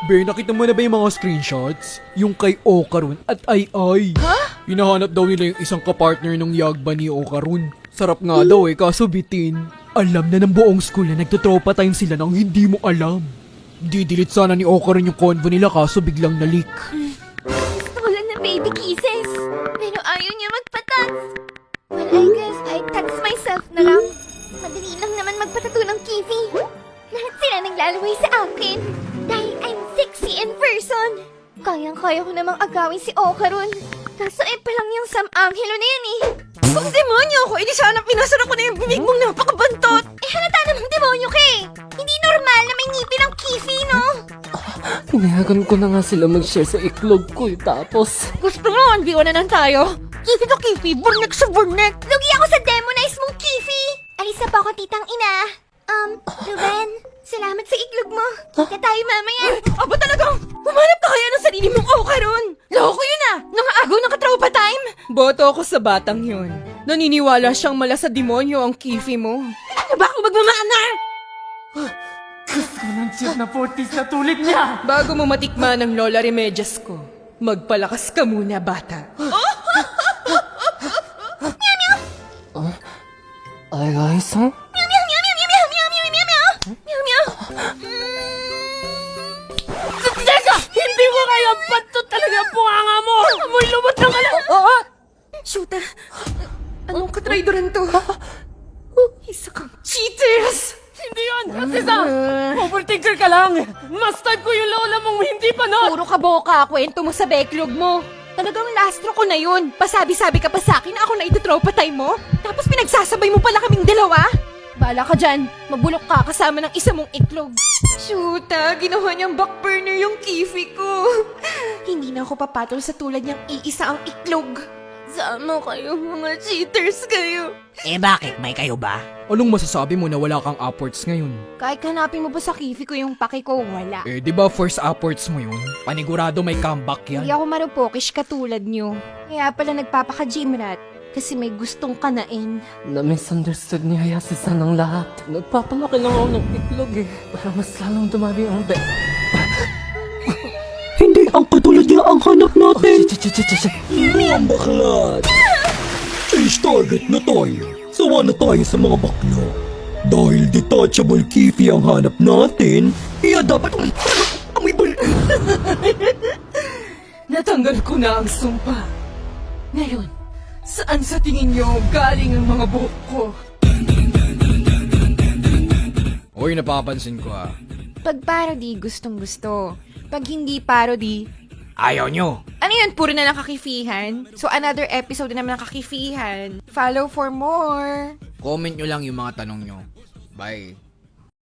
Be, nakita mo na ba yung mga screenshots? Yung kay Okarun at Ai. Ha? Hinahanap daw nila yung isang kapartner ng Yagba ni Okarun. Sarap nga daw kaso bitin. Alam na ng buong school na nagtotropa time sila nang hindi mo alam. Didelete sana ni Okarun yung convo nila kaso biglang na-leak. Gusto ko lang ng baby kisses. Pero ayaw niya magpa-tags. Well, I guess I tags myself na lang. Madali lang naman magpatato ng kifi. Lahat sila naglalaway sa akin. Dahil I'm sexy in person. Kayang-kaya ko namang agawin si Okarun. Kaso palang yung Sam Angelo na yan Kung demonyo ako, edi sana pinasara ko na yung bibig mong napakabantot. Halata namang demonyo ka Hindi normal na may ngipin ang kifi, no? Pinayagan ko na nga sila mag-share sa iklog ko tapos... Gusto mo, 1v1 na lang tayo? Kifi to kifi, burnek sa burnek. Lugi ako sa demonize mong kifi. Alisa pa ako, titang ina. Ruben, salamat sa iklog mo. Kita tayo mamaya. Aba talagang, humanap ka kaya ng sarili mong Okarun. Loko yun nangaagaw ng katropa time. Boto ako sa batang yun. Naniniwala siyang mala sa demonyo ang kifi mo. Ano ba ako magmamana? Gusto ng chip na 40s na tulad niya! Bago mo matikman ang Lola Remedios ko, magpalakas ka muna, bata. Ay guys, ha? Meow, meow, meow, meow, meow, meow, meow, meow, meow, meow. Meow, meow. Teka! Hindi mo kaya bato talaga ang bunganga mo! Amoy lumot ng alam! Shoota, anong katraidoran to? Isa kang cheaters! Hindi yun! Rasisa! Overthinker ka lang! Mustard ko yung lola mong hindi pa na! Puro ka boka, kwento mo sa backlog mo. Talagang lastro ko na yun. Pasabi-sabi ka pa sa akin na ako na itutropa time mo. Tapos pinagsasabay mo pala kaming dalawa. Bala ka dyan. Mabulok ka kasama ng isa mong iklog. Shoota, ginawa niyang backburner yung kifi ko. Hindi na ako papatol sa tulad niyang iisa ang iklog. Sama kayo, mga cheaters kayo. Bakit? May kayo ba? Anong masasabi mo na wala kang upwards ngayon? Kahit hanapin mo ba sa kifi ko yung paki ko, wala. Di ba first upwards mo yun? Panigurado may comeback yan. Hindi ako marupokish katulad niyo. Kaya pala nagpapaka-gymrat. Kasi may gustong kanain. Na-misunderstood ni Hayasisa ng lahat. Nagpapalaki lang ako ng iklog para mas lalong dumami ang Hindi ang katulad niya ang hanap natin! Mga baklat! Change target na tayo. Sawa na tayo sa mga bakla. Dahil detachable kifi ang hanap natin, dapat... Amoy bal... Natanggal ko na ang sumpa. Ngayon, saan sa tingin niyo galing ang mga buhok ko? Hoy, napapansin ko Pag parody, gustong gusto. Pag hindi parody, Ayaw nyo! ano yun? Puro na nakakifihan? So another episode na naman nakakifihan. Follow for more. Comment nyo lang yung mga tanong nyo. Bye!